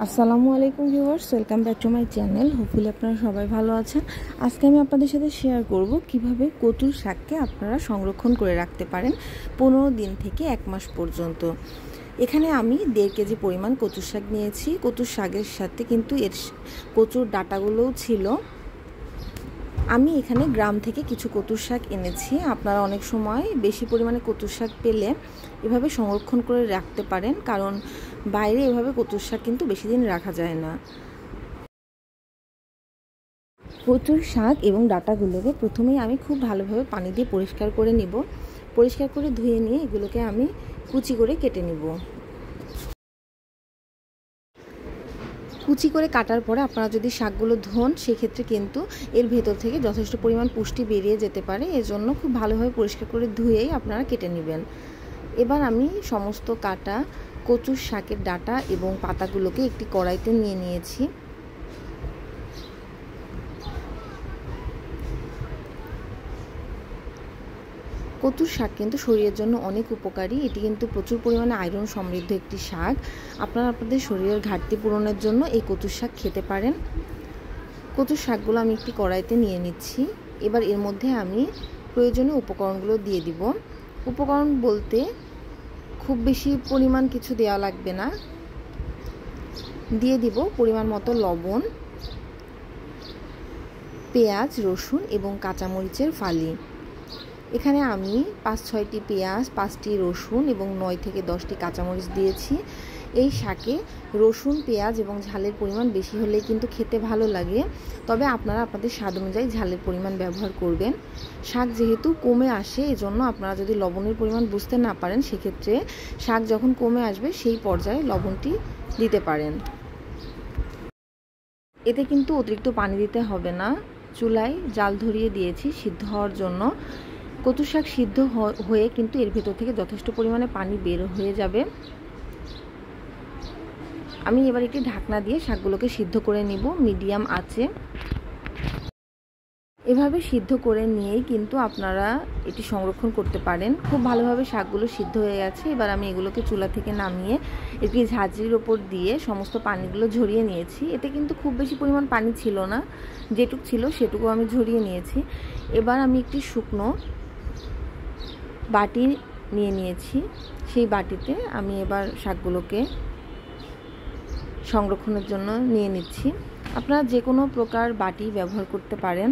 আসসালামু আলাইকুম viewers, welcome back to my channel. Hopefully আপনারা সবাই ভালো আছেন। আজকে আমি আপনাদের সাথে শেয়ার করব কিভাবে কচুর শাককে আপনারা সংরক্ষণ করে রাখতে পারেন 15 দিন থেকে 1 মাস পর্যন্ত। এখানে আমি 1.5 কেজি পরিমাণ কচুর শাক নিয়েছি। কচুর শাকের সাথে কিন্তু এর কচুর ডাঁটাগুলোও ছিল। আমি এখানে গ্রাম থেকে কিছু কচুর শাক এনেছি। আপনারা অনেক সময় বেশি পরিমাণে কচুর শাক পেলে এভাবে সংরক্ষণ করে রাখতে পারেন, কারণ বাইরে এভাবে কচুর শাক কিন্তু বেশি দিন রাখা যায় না। কচুর শাক এবং ডাঁটাগুলোকে প্রথমেই আমি খুব ভালোভাবে পানি দিয়ে পরিষ্কার করে নিব। পরিষ্কার করে ধুয়ে নিয়ে এগুলোকে আমি কুচি করে কেটে নিব। কুচি করে কাটার পরে আপনারা যদি শাকগুলো ধোন, সেক্ষেত্রে কিন্তু এর ভেতর থেকে যথেষ্ট পরিমাণ পুষ্টি বেরিয়ে যেতে পারে। এজন্য খুব ভালোভাবে পরিষ্কার করে ধুয়েই আপনারা কেটে নেবেন। এবার আমি সমস্ত কাটা কচুর শাকের ডাঁটা এবং পাতাগুলোকে একটি কড়াইতে নিয়ে নিয়েছি। কচুর শাক কিন্তু শরীরের জন্য অনেক উপকারী। এটি কিন্তু প্রচুর পরিমাণে আয়রন সমৃদ্ধ একটি শাক। আপনারা আপনাদের শরীরের ঘাটতি পূরণের জন্য এই কচুর শাক খেতে পারেন। কচুর শাকগুলো আমি একটি কড়াইতে নিয়ে নিচ্ছি। এবার এর মধ্যে আমি প্রয়োজনীয় উপকরণগুলো দিয়ে দিব। উপকরণ বলতে খুব বেশি পরিমাণ কিছু দেওয়া লাগবে না। দিয়ে দিব পরিমাণ মতো লবণ, পেঁয়াজ, রসুন এবং কাঁচামরিচের ফালি। এখানে আমি 5-6টি পেঁয়াজ, 5টি রসুন এবং 9 থেকে 10টি কাঁচামরিচ দিয়েছি। এই শাকে রসুন, পেঁয়াজ এবং ঝালের পরিমাণ বেশি হলে কিন্তু খেতে ভালো লাগে, তবে আপনারা আপনাদের স্বাদ অনুযায়ী ঝালের পরিমাণ ব্যবহার করবেন। শাক যেহেতু কমে আসে, এজন্য আপনারা যদি লবণের পরিমাণ বুঝতে না পারেন, সেক্ষেত্রে শাক যখন কমে আসবে সেই পর্যায়ে লবণটি দিতে পারেন। এতে কিন্তু অতিরিক্ত পানি দিতে হবে না। চুলায় জাল ধরিয়ে দিয়েছি সিদ্ধ হওয়ার জন্য। কচু শাক সিদ্ধ হয়ে কিন্তু এর ভেতর থেকে যথেষ্ট পরিমাণে পানি বের হয়ে যাবে। আমি এবার একটি ঢাকনা দিয়ে শাকগুলোকে সিদ্ধ করে নিব মিডিয়াম আঁচে। এভাবে সিদ্ধ করে নিয়েই কিন্তু আপনারা এটি সংরক্ষণ করতে পারেন। খুব ভালোভাবে শাকগুলো সিদ্ধ হয়ে গেছে। এবার আমি এগুলোকে চুলা থেকে নামিয়ে একটি ঝাঁঝরির ওপর দিয়ে সমস্ত পানিগুলো ঝরিয়ে নিয়েছি। এতে কিন্তু খুব বেশি পরিমাণ পানি ছিল না, যেটুকু ছিল সেটুকু আমি ঝরিয়ে নিয়েছি। এবার আমি একটি শুকনো বাটি নিয়ে নিয়েছি। সেই বাটিতে আমি এবার শাকগুলোকে সংরক্ষণের জন্য নিয়ে নিচ্ছি। আপনারা যে কোনো প্রকার বাটি ব্যবহার করতে পারেন।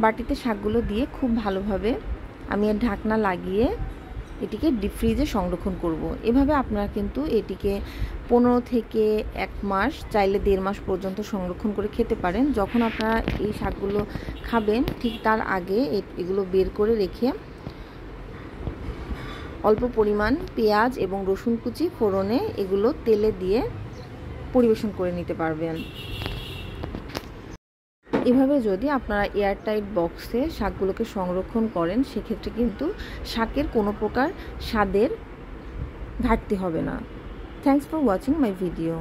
বাটিতে শাকগুলো দিয়ে খুব ভালোভাবে আমি এর ঢাকনা লাগিয়ে এটিকে ডিপ ফ্রিজে সংরক্ষণ করব। এভাবে আপনারা কিন্তু এটিকে 15 থেকে 1 মাস, চাইলে 1.5 মাস পর্যন্ত সংরক্ষণ করে খেতে পারেন। যখন আপনারা এই শাকগুলো খাবেন, ঠিক তার আগে এগুলো বের করে রেখে অল্প পরিমাণ পেঁয়াজ এবং রসুন কুচি ফোড়নে এগুলো তেলে দিয়ে পরিবেশন করে নিতে পারবেন। এভাবে যদি আপনারা এয়ারটাইট বক্সে শাকগুলোকে সংরক্ষণ করেন, সেক্ষেত্রে কিন্তু শাকের কোনো প্রকার স্বাদের ঘাটতি হবে না। Thanks for watching my video.